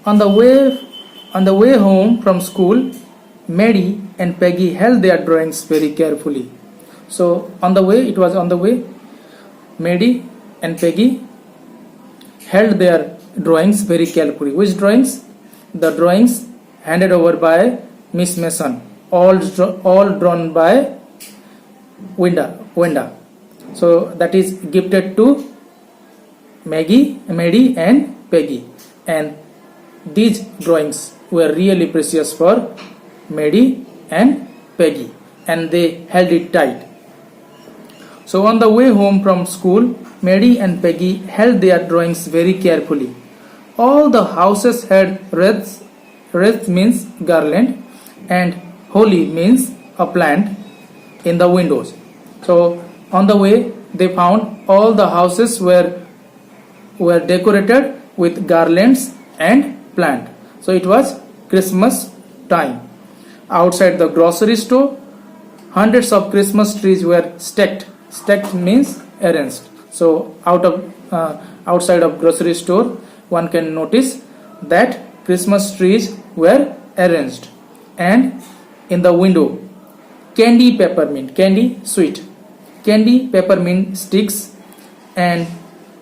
On the way home from school, Mary and Peggy held their drawings very carefully. So it was on the way, Mary and Peggy held their drawings very carefully. Which drawings? The drawings handed over by Miss Mason, all drawn by Wenda. So that is gifted to Mary and Peggy, and these drawings were really precious for Mary and Peggy, and they held it tight. So on the way home from school, Mary and Peggy held their drawings very carefully. All the houses had wreaths. Wreath means garland, and holly means a plant in the windows. So on the way, they found all the houses were decorated with garlands and plant. So it was Christmas time. Outside the grocery store, hundreds of Christmas trees were stacked. Stacked means arranged. So outside of grocery store, one can notice that Christmas trees were arranged. And in the window, candy peppermint, candy sweet, candy peppermint sticks, and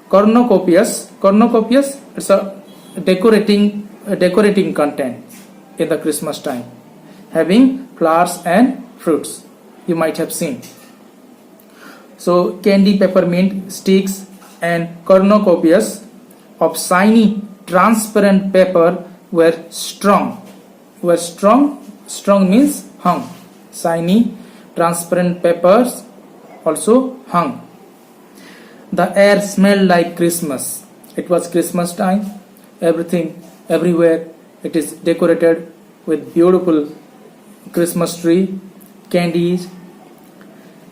cornucopias. Cornucopias, it's a decorating content in the Christmas time, having flowers and fruits. You might have seen. So candy peppermint sticks and cornucopias of shiny transparent paper were strong. Strong means hung. Shiny transparent papers also hung. The air smelled like Christmas. It was Christmas time. Everything, everywhere, it is decorated with beautiful Christmas tree, candies,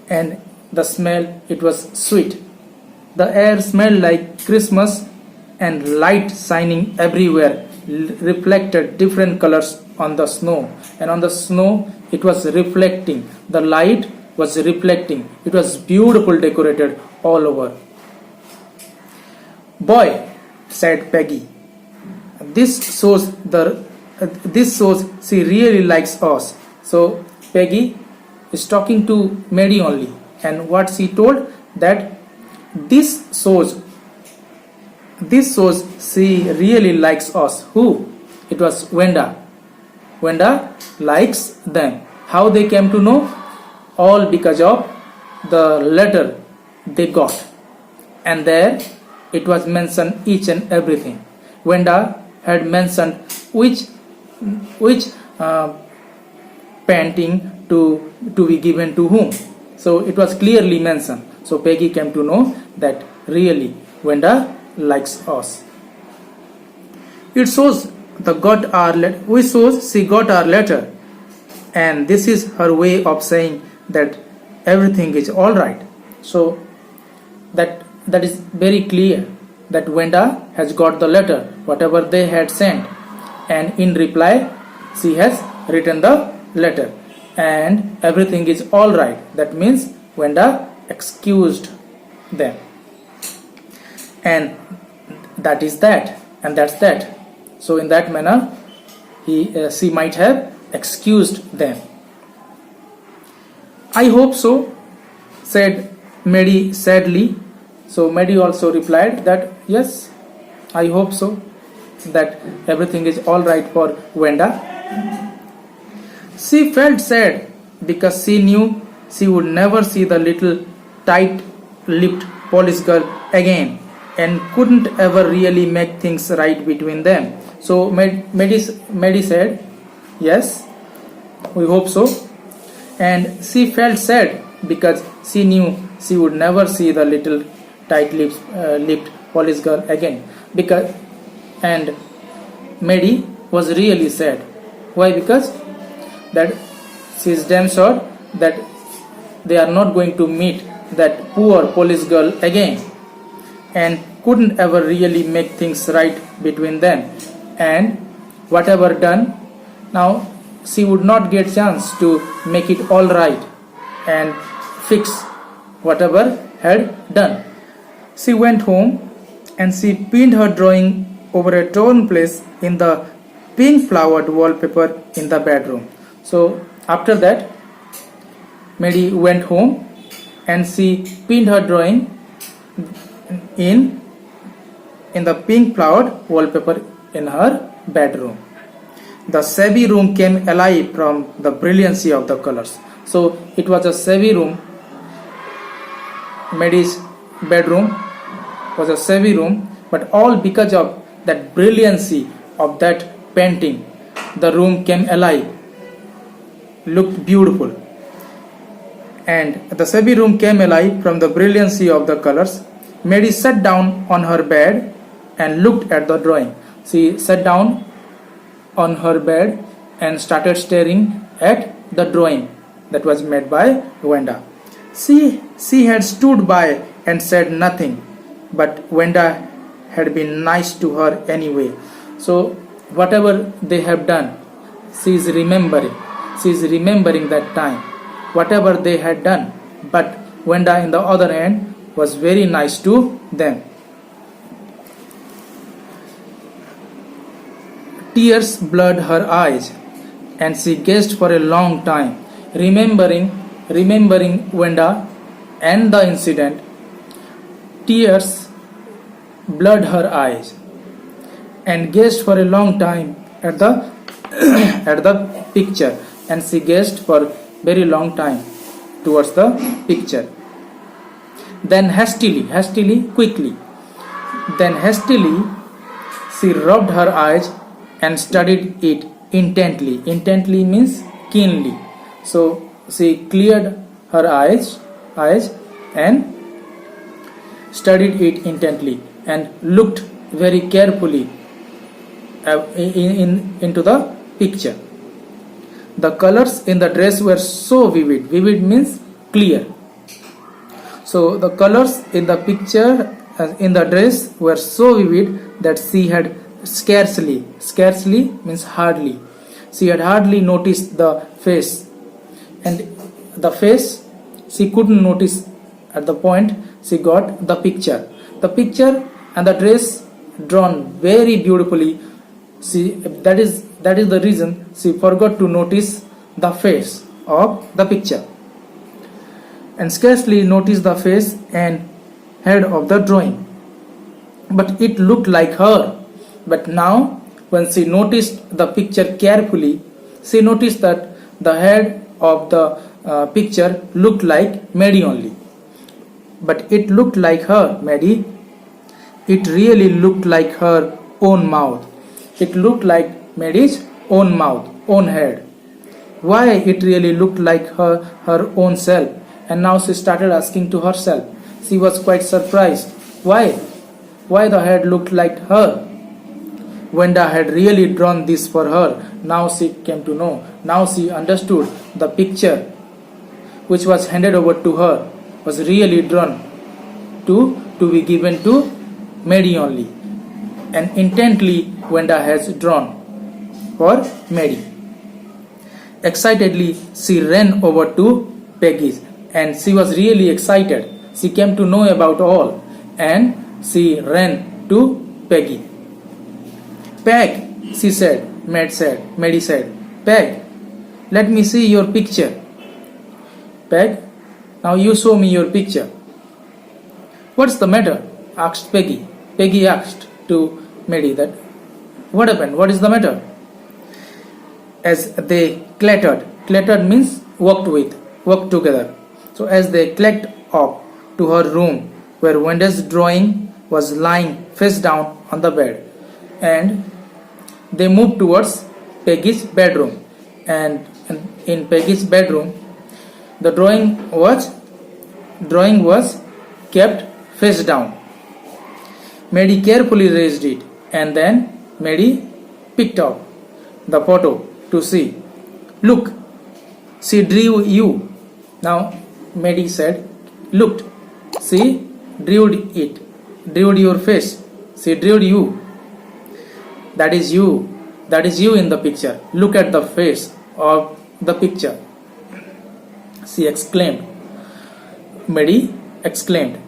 and the smell, it was sweet. The air smelled like Christmas, and light shining everywhere reflected different colors on the snow. And on the snow, it was reflecting. The light was reflecting. It was beautiful, decorated all over. Boy, said Peggy, this shows she really likes us. So Peggy is talking to Mary only, and what she told, that this shows she really likes us. Who? It was Wenda. Wenda likes them. How they came to know? All because of the letter they got, and there it was mentioned each and everything. Wenda had mentioned which painting to be given to whom. So it was clearly mentioned. So Peggy came to know that really Wenda likes us. It shows she got our letter, and this is her way of saying that everything is all right. So that is very clear that Wenda has got the letter, whatever they had sent, and in reply she has written the letter, and everything is all right. That means Wenda excused them, and that is that, and that's that. So in that manner, she might have excused them. I hope so, said Mary sadly. So Mary also replied that yes, I hope so, that everything is all right for Wenda. She felt sad because she knew she would never see the little tight-lipped Polish girl again, and couldn't ever really make things right between them. So Mary said, yes, we hope so. And she felt sad because she knew she would never see the little tight-lipped Polish girl again. And Mary was really sad. Why? Because that she is damn sure that they are not going to meet that poor Polish girl again, and couldn't ever really make things right between them. And whatever done, now she would not get chance to make it all right and fix whatever had done. She went home and she pinned her drawing over a torn place in the pink flowered wallpaper in the bedroom. So after that, Mary went home and she pinned her drawing in the pink flowered wallpaper in her bedroom. The shabby room came alive from the brilliancy of the colors. So it was a shabby room. Mary's bedroom was a shabby room, but all because of that brilliancy of that painting, the room came alive, looked beautiful. And the shabby room came alive from the brilliancy of the colors. Mary sat down on her bed and looked at the drawing. She sat down on her bed and started staring at the drawing that was made by Wenda. She had stood by and said nothing, but Wenda had been nice to her anyway. So whatever they have done, she is remembering. She is remembering that time, whatever they had done. But Wenda, on the other hand, was very nice to them. Tears blurred her eyes, and she gazed for a long time, remembering Wenda and the incident. Tears blurred her eyes and gazed for a long time at the at the picture, and she gazed for very long time towards the picture. Then quickly, she rubbed her eyes and studied it intently. Intently means keenly. So she cleared her eyes and studied it intently and looked very carefully into the picture. The colors in the dress were so vivid. Vivid means clear. So the colors in the picture in the dress were so vivid that she had scarcely means hardly. She had hardly noticed the face, and the face she couldn't notice at the point she got the picture. The picture and the dress drawn very beautifully. That is the reason she forgot to notice the face of the picture, and scarcely noticed the face and head of the drawing. But it looked like her. But now, when she noticed the picture carefully, she noticed that the head of the picture looked like Mary only. But it looked like her, Mary. It really looked like her own mouth. It looked like Mary's own mouth, own head. Why it really looked like her own self? And now she started asking to herself. She was quite surprised. Why the head looked like her? Wenda had really drawn this for her. Now she came to know. Now she understood the picture which was handed over to her was really drawn to be given to Mary only. And intently Wenda has drawn for Mary. Excitedly she ran over to Peggy's, and she was really excited. She came to know about all, and she ran to Peggy. Peg, she said, Mary said, Peg, let me see your picture. Peg, now you show me your picture. What's the matter? Asked Peggy. Peggy asked to Mary that, what happened? What is the matter? As they clattered means walked together. So as they clacked up to her room, where Wenda's drawing was lying face down on the bed, and they moved towards Peggy's bedroom, and in Peggy's bedroom the drawing was kept face down. Mary carefully raised it, and then Mary picked up the photo to see. Look, she drew you. Now Mary said, looked, she drew your face. She drew you. That is you in the picture. Look at the face of the picture, she exclaimed. Mary exclaimed.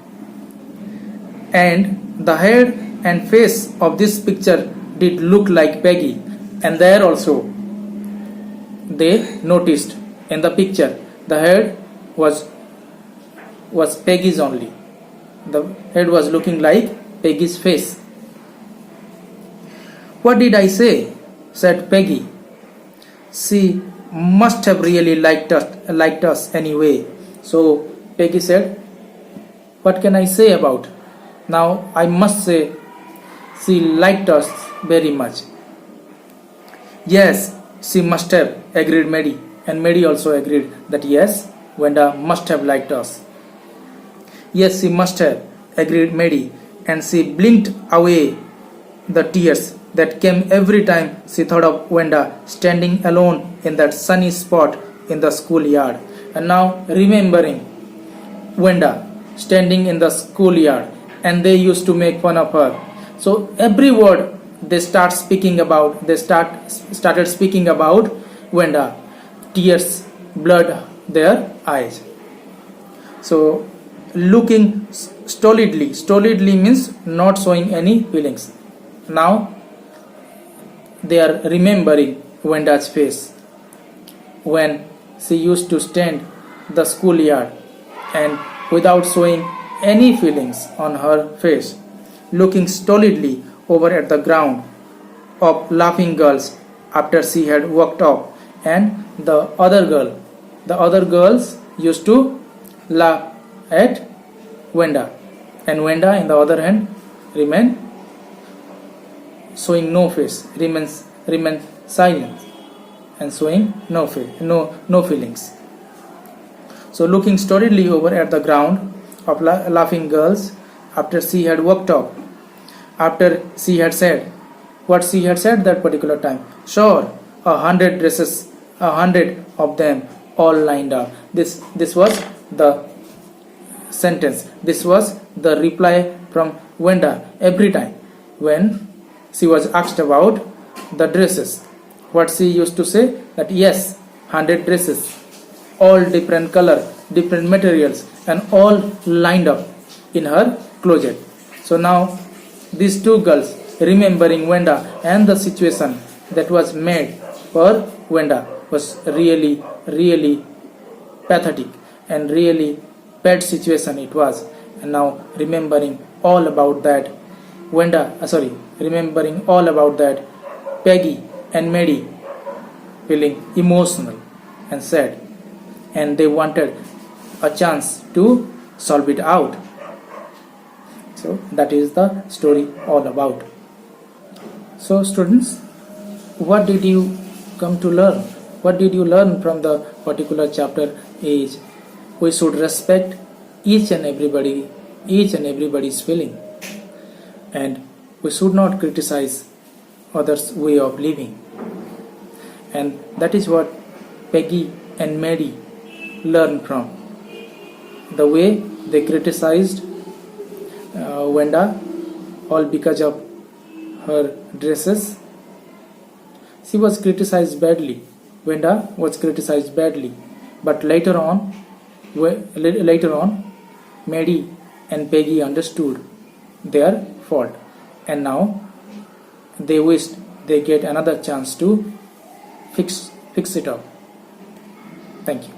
And the head and face of this picture did look like Peggy, and there also they noticed in the picture the head was Peggy's only. The head was looking like Peggy's face. "What did I say?" said Peggy. "She must have really liked us anyway." So Peggy said, "What can I say about? Now I must say she liked us very much." "Yes, she must have," agreed Maddie, and Maddie also agreed that yes, Wenda must have liked us. "Yes, she must have," agreed Maddie, and she blinked away the tears that came every time she thought of Wenda standing alone in that sunny spot in the schoolyard. And now remembering Wenda standing in the schoolyard, and they used to make fun of her. So every word they started speaking about Wenda. Tears blurred their eyes. So looking stolidly means not showing any feelings. Now they are remembering Wenda's face when she used to stand the schoolyard and without showing any feelings on her face, looking stolidly over at the ground of laughing girls after she had walked off, and the other girls used to laugh at Wenda, and Wenda in the other hand remain showing no face, remain silent and showing no feelings. So looking stolidly over at the ground of laughing girls after she had walked off, after she had said what she had said that particular time. "Sure, 100 dresses, 100 of them all lined up." This was the sentence. This was the reply from Wenda every time when she was asked about the dresses. What she used to say that yes, 100 dresses, all different color, different materials, and all lined up in her closet. So now these two girls remembering Wenda and the situation that was made for Wenda was really pathetic and really bad situation it was. And now remembering all about that remembering all about that, Peggy and Maddie feeling emotional and sad, and they wanted a chance to solve it out. So that is the story all about. So students, what did you come to learn? What did you learn from the particular chapter is we should respect each and everybody's feeling, and we should not criticize others' way of living. And that is what Peggy and Maddie learned from. The way they criticized Wenda all because of her dresses. She was criticized badly. Wenda was criticized badly. But later on, Maddie and Peggy understood their fault, and now they wished they get another chance to fix it up. Thank you.